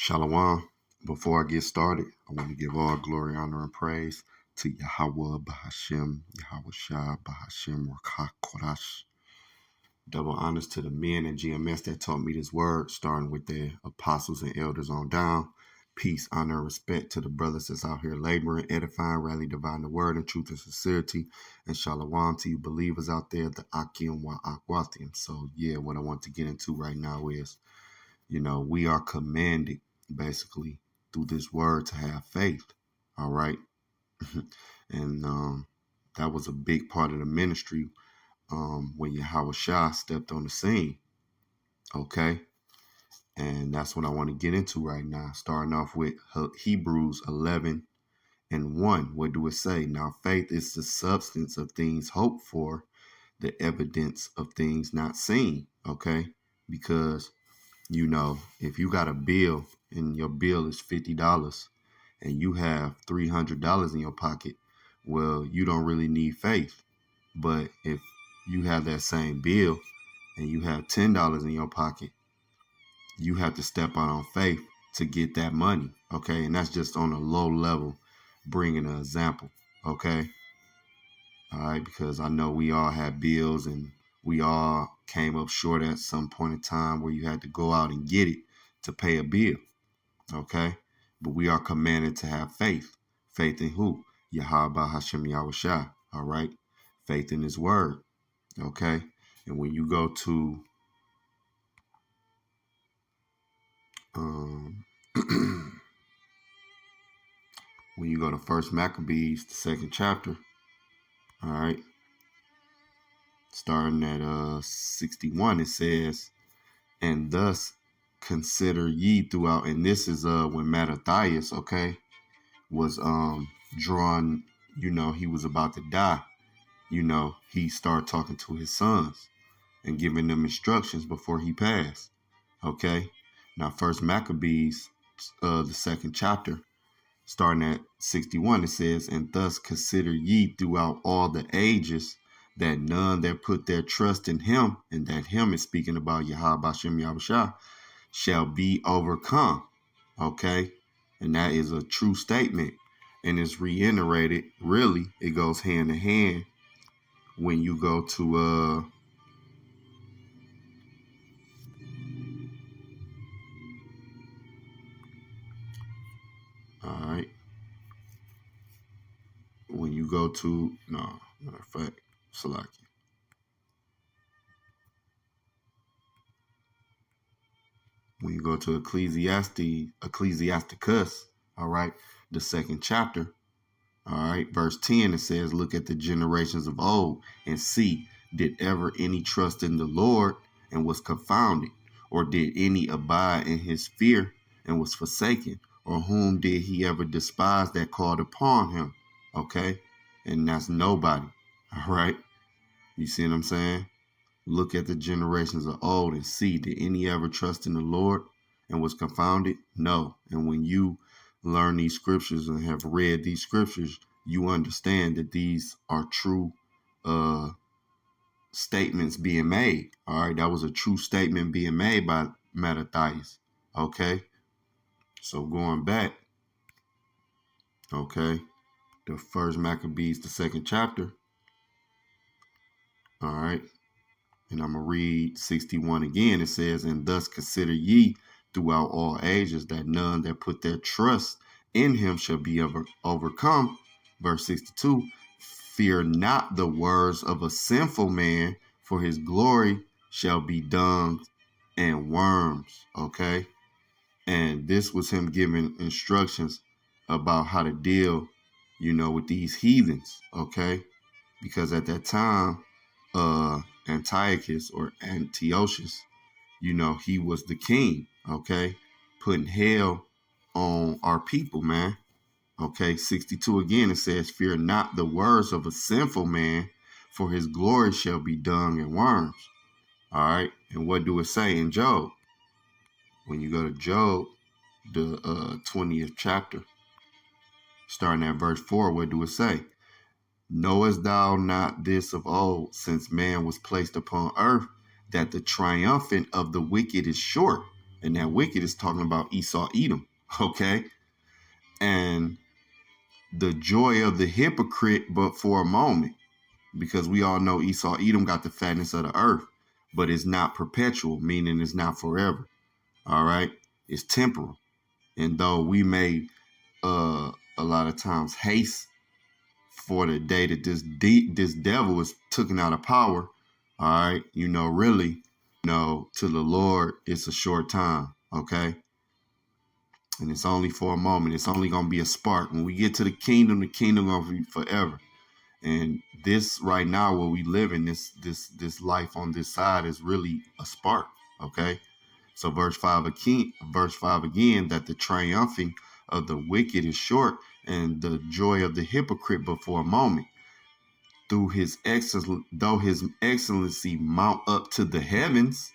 Shalom. Before I get started, I want to give all glory, honor, and praise to Yahweh Bahashem, Yahweh Shah Bahashem Rakah Kodash. Double honors to the men in GMS that taught me this word, starting with the apostles and elders on down. Peace, honor, and respect to the brothers that's out here laboring, edifying, rally, divine the word in truth and sincerity. And shalom to you believers out there, the Akim wa Akwathium. So, what I want to get into right now is, we are commanded basically through this word to have faith. All right. And that was a big part of the ministry when Yahweh Shah stepped on the scene. Okay. And that's what I want to get into right now, starting off with Hebrews 11:1. What do it say? Now, faith is the substance of things hoped for, the evidence of things not seen. Okay. Because if you got a bill and your bill is $50 and you have $300 in your pocket, well, you don't really need faith. But if you have that same bill and you have $10 in your pocket, you have to step out on faith to get that money. Okay. And that's just on a low level, bringing an example. Okay. All right. Because I know we all have bills and we all came up short at some point in time where you had to go out and get it to pay a bill. Okay. But we are commanded to have faith. Faith in who? Yahweh Hashem Yahweh Shah. All right. Faith in his word. Okay. And when you go to when you go to First Maccabees, the second chapter, all right, starting at 61, it says, and thus consider ye throughout, and this is when Mattathias, okay, was drawn, he was about to die. He started talking to his sons and giving them instructions before he passed. Okay. Now, First Maccabees, the second chapter, starting at 61, it says, and thus consider ye throughout all the ages that none that put their trust in him, and that him is speaking about Yahweh Hashem Yahweh Shah, shall be overcome. Okay. And that is a true statement. And it's reiterated. Really, it goes hand in hand when you go to all right, when you go to matter of fact, Salaki, when you go to Ecclesiasticus, all right, the second chapter, all right, verse 10, it says, look at the generations of old and see, did ever any trust in the Lord and was confounded? Or did any abide in his fear and was forsaken? Or whom did he ever despise that called upon him? Okay. And that's nobody. All right. You see what I'm saying? Look at the generations of old and see, did any ever trust in the Lord and was confounded? No. And when you learn these scriptures and have read these scriptures, you understand that these are true statements being made. All right. That was a true statement being made by Mattathias. Okay. So going back, okay, the First Maccabees, the second chapter. All right. And I'm going to read 61 again. It says, and thus consider ye throughout all ages that none that put their trust in him shall be overcome. Verse 62, fear not the words of a sinful man, for his glory shall be dung and worms. Okay. And this was him giving instructions about how to deal, with these heathens. Okay. Because at that time, Antiochus or Antiochus, he was the king, okay, putting hell on our people, man. Okay, 62 again, it says, fear not the words of a sinful man, for his glory shall be dung and worms. All right, and what do it say in Job? When you go to Job, the 20th chapter, starting at verse 4, what do it say? Knowest thou not this of old, since man was placed upon earth, that the triumphant of the wicked is short? And that wicked is talking about Esau, Edom. Okay. And the joy of the hypocrite, but for a moment, because we all know Esau, Edom got the fatness of the earth, but it's not perpetual, meaning it's not forever. All right. It's temporal. And though we may a lot of times haste for the day that this devil is taken out of power, all right, really, to the Lord, it's a short time, okay? And it's only for a moment. It's only going to be a spark. When we get to the kingdom going to be forever. And this right now, where we live in, this life on this side is really a spark, okay? So verse 5 again, that the triumphing of the wicked is short, and the joy of the hypocrite but for a moment. Though his excellency mount up to the heavens,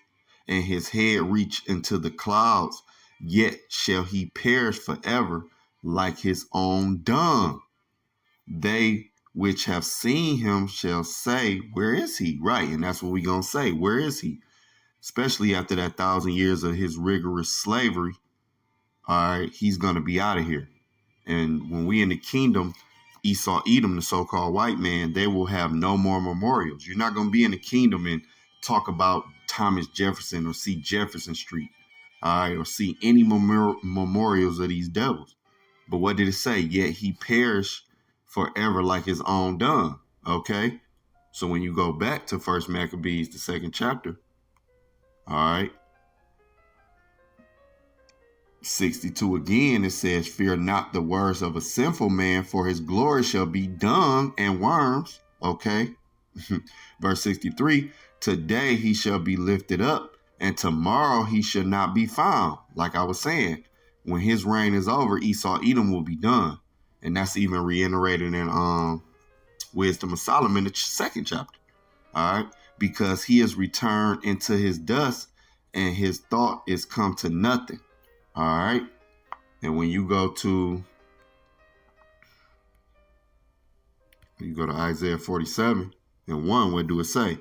and his head reach into the clouds, yet shall he perish forever like his own dung. They which have seen him shall say, where is he? Right, and that's what we're going to say. Where is he? Especially after that 1,000 years of his rigorous slavery. All right, he's going to be out of here. And when we in the kingdom, Esau, Edom, the so-called white man, they will have no more memorials. You're not going to be in the kingdom and talk about Thomas Jefferson or see Jefferson Street, all right, or see any memorials of these devils. But what did it say? Yet he perished forever like his own dung. Okay, so when you go back to First Maccabees, the 2nd chapter, all right, 62 again, it says, fear not the words of a sinful man, for his glory shall be dung and worms. Okay. Verse 63, today he shall be lifted up, and tomorrow he shall not be found. Like I was saying, when his reign is over, Esau, Edom will be done. And that's even reiterated in Wisdom of Solomon, the 2nd chapter. All right. Because he is returned into his dust, and his thought is come to nothing. All right. And when you go to Isaiah 47:1, what do it say?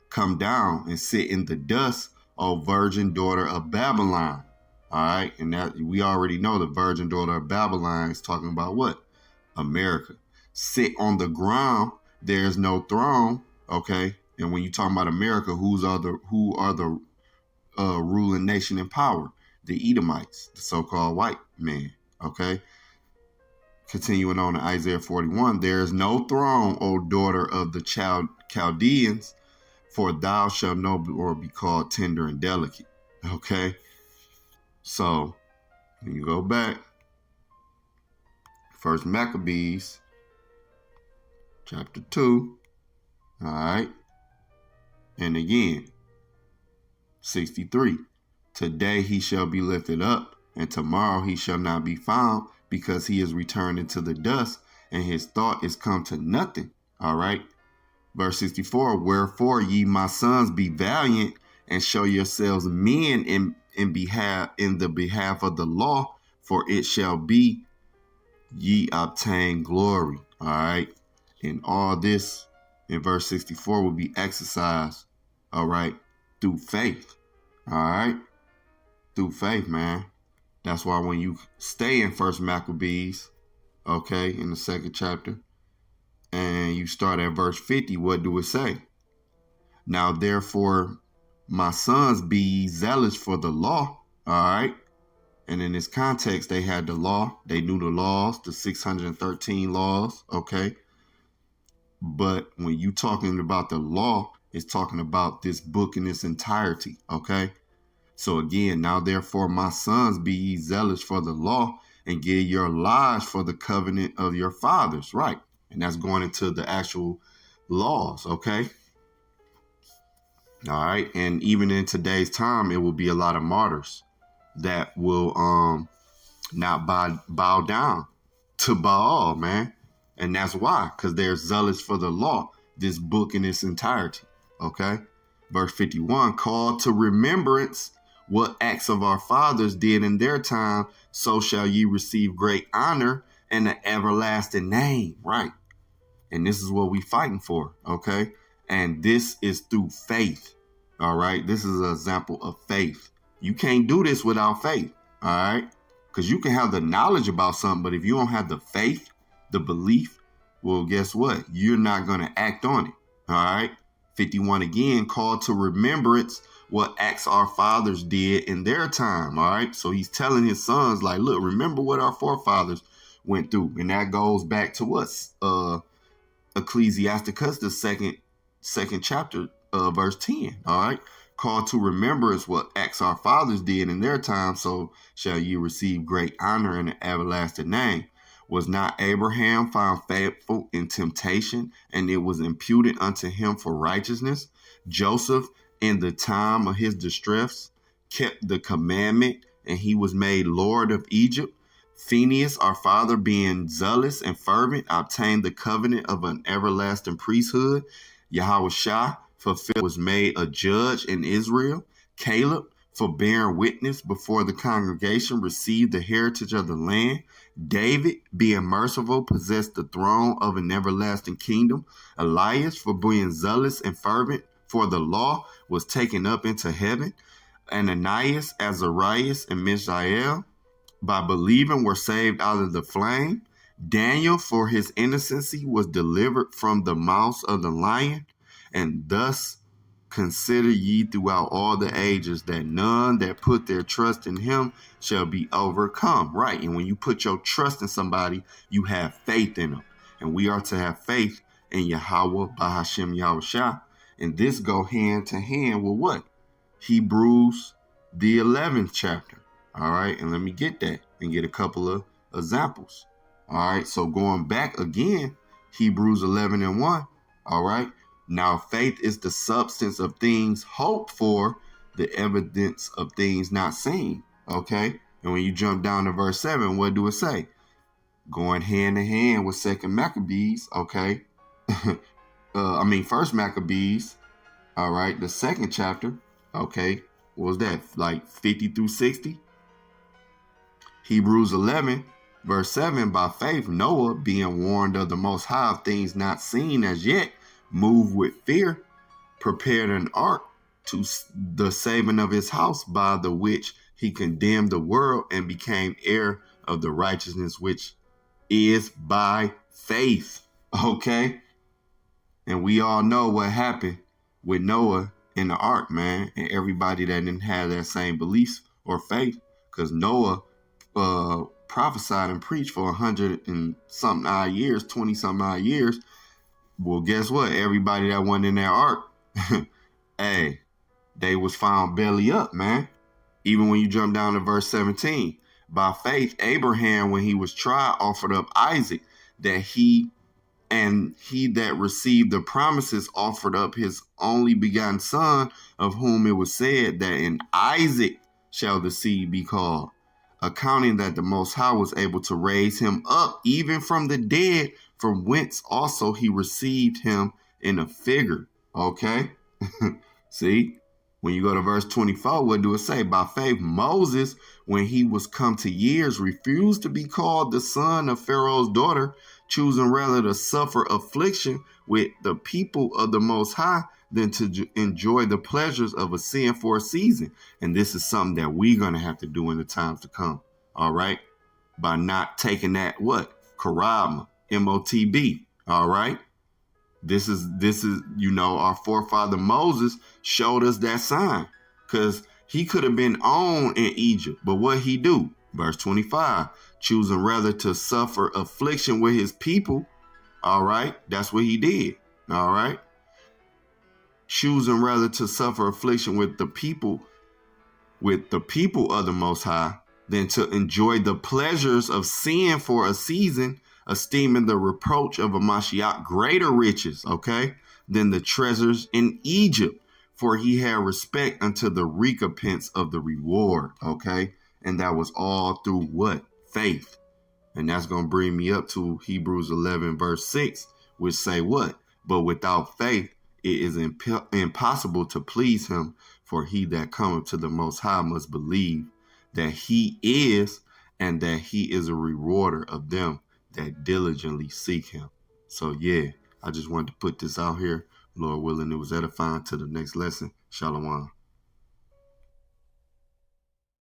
Come down and sit in the dust, O virgin daughter of Babylon. All right. And that we already know the virgin daughter of Babylon is talking about what? America. Sit on the ground. There's no throne. Okay. And when you talk about America, who are the ruling nation in power? The Edomites, the so-called white man. Okay. Continuing on to Isaiah 41, there is no throne, O daughter of the Chaldeans, for thou shalt no more be called tender and delicate. Okay. So when you go back, First Maccabees, chapter 2. All right. And again, 63. Today he shall be lifted up, and tomorrow he shall not be found, because he is returned into the dust, and his thought is come to nothing. All right. Verse 64. Wherefore, ye my sons, be valiant, and show yourselves men in the behalf of the law, for it shall be ye obtain glory. All right. And all this in verse 64 will be exercised, all right, through faith. All right. Through faith, man. That's why when you stay in First Maccabees, okay, in the 2nd chapter, and you start at verse 50, what do it say? Now, therefore, my sons, be ye zealous for the law. All right. And in this context, they had the law. They knew the laws, the 613 laws. Okay. But when you talking about the law, it's talking about this book in its entirety. Okay. So again, now therefore, my sons, be ye zealous for the law, and give your lives for the covenant of your fathers. Right. And that's going into the actual laws. Okay. All right. And even in today's time, it will be a lot of martyrs that will not bow down to Baal, man. And that's why, because they're zealous for the law, this book in its entirety. Okay. Verse 51, call to remembrance what acts of our fathers did in their time, so shall ye receive great honor and an everlasting name. Right. And this is what we fighting for. Okay. And this is through faith. All right. This is an example of faith. You can't do this without faith. All right. Because you can have the knowledge about something, but if you don't have the faith, the belief, well, guess what? You're not going to act on it. All right. 51 again, called to remembrance what acts our fathers did in their time. All right. So he's telling his sons, like, look, remember what our forefathers went through. And that goes back to what? Ecclesiasticus, the second chapter, verse 10. All right. Called to remembrance what acts our fathers did in their time, so shall ye receive great honor in the everlasting name. Was not Abraham found faithful in temptation, and it was imputed unto him for righteousness? Joseph, in the time of his distress, kept the commandment, and he was made Lord of Egypt. Phineas, our father, being zealous and fervent, obtained the covenant of an everlasting priesthood. Yahushua fulfilled, was made a judge in Israel. Caleb, for bearing witness before the congregation, received the heritage of the land. David, being merciful, possessed the throne of an everlasting kingdom. Elias, for being zealous and fervent for the law, was taken up into heaven. Ananias, Azarias, and Mishael, by believing, were saved out of the flame. Daniel, for his innocency, was delivered from the mouth of the lion. And thus consider ye throughout all the ages that none that put their trust in him shall be overcome. Right. And when you put your trust in somebody, you have faith in them. And we are to have faith in Yahweh, Bahashem Yahushua. And this go hand to hand with what? Hebrews, the 11th chapter. All right. And let me get that and get a couple of examples. All right. So going back again, Hebrews 11 and 1. All right. Now faith is the substance of things hoped for, the evidence of things not seen. Okay. And when you jump down to verse 7, what do it say? Going hand in hand with Second Maccabees. Okay. First Maccabees. All right. The second chapter. Okay. What was that? Like 50 through 60? Hebrews 11, verse 7, by faith, Noah, being warned of the Most High of things not seen as yet, moved with fear, prepared an ark to the saving of his house, by the which he condemned the world and became heir of the righteousness which is by faith. Okay? And we all know what happened with Noah in the ark, man, and everybody that didn't have that same beliefs or faith, because Noah prophesied and preached for 100 and something odd years, 20 something odd years. Well, guess what? Everybody that went in that ark, hey, they was found belly up, man. Even when you jump down to verse 17, by faith, Abraham, when he was tried, offered up Isaac, that he that received the promises offered up his only begotten son, of whom it was said that in Isaac shall the seed be called, accounting that the Most High was able to raise him up even from the dead, from whence also he received him in a figure. Okay? See? When you go to verse 24, what do it say? By faith, Moses, when he was come to years, refused to be called the son of Pharaoh's daughter, choosing rather to suffer affliction with the people of the Most High than to enjoy the pleasures of a sin for a season. And this is something that we're going to have to do in the times to come. All right? By not taking that, what? Karama, MOTB. All right? This is, our forefather Moses showed us that sign, because he could have been owned in Egypt. But what he do? Verse 25, choosing rather to suffer affliction with his people. All right. That's what he did. All right. Choosing rather to suffer affliction with the people of the Most High, than to enjoy the pleasures of sin for a season, esteeming the reproach of a Mashiach greater riches, okay, than the treasures in Egypt, for he had respect unto the recompense of the reward, okay? And that was all through what? Faith. And that's going to bring me up to Hebrews 11, verse 6, which say what? But without faith, it is impossible to please him, for he that cometh to the Most High must believe that he is, and that he is a rewarder of them that diligently seek him. So yeah, I just wanted to put this out here. Lord willing, it was edifying. To the next lesson. Shalom.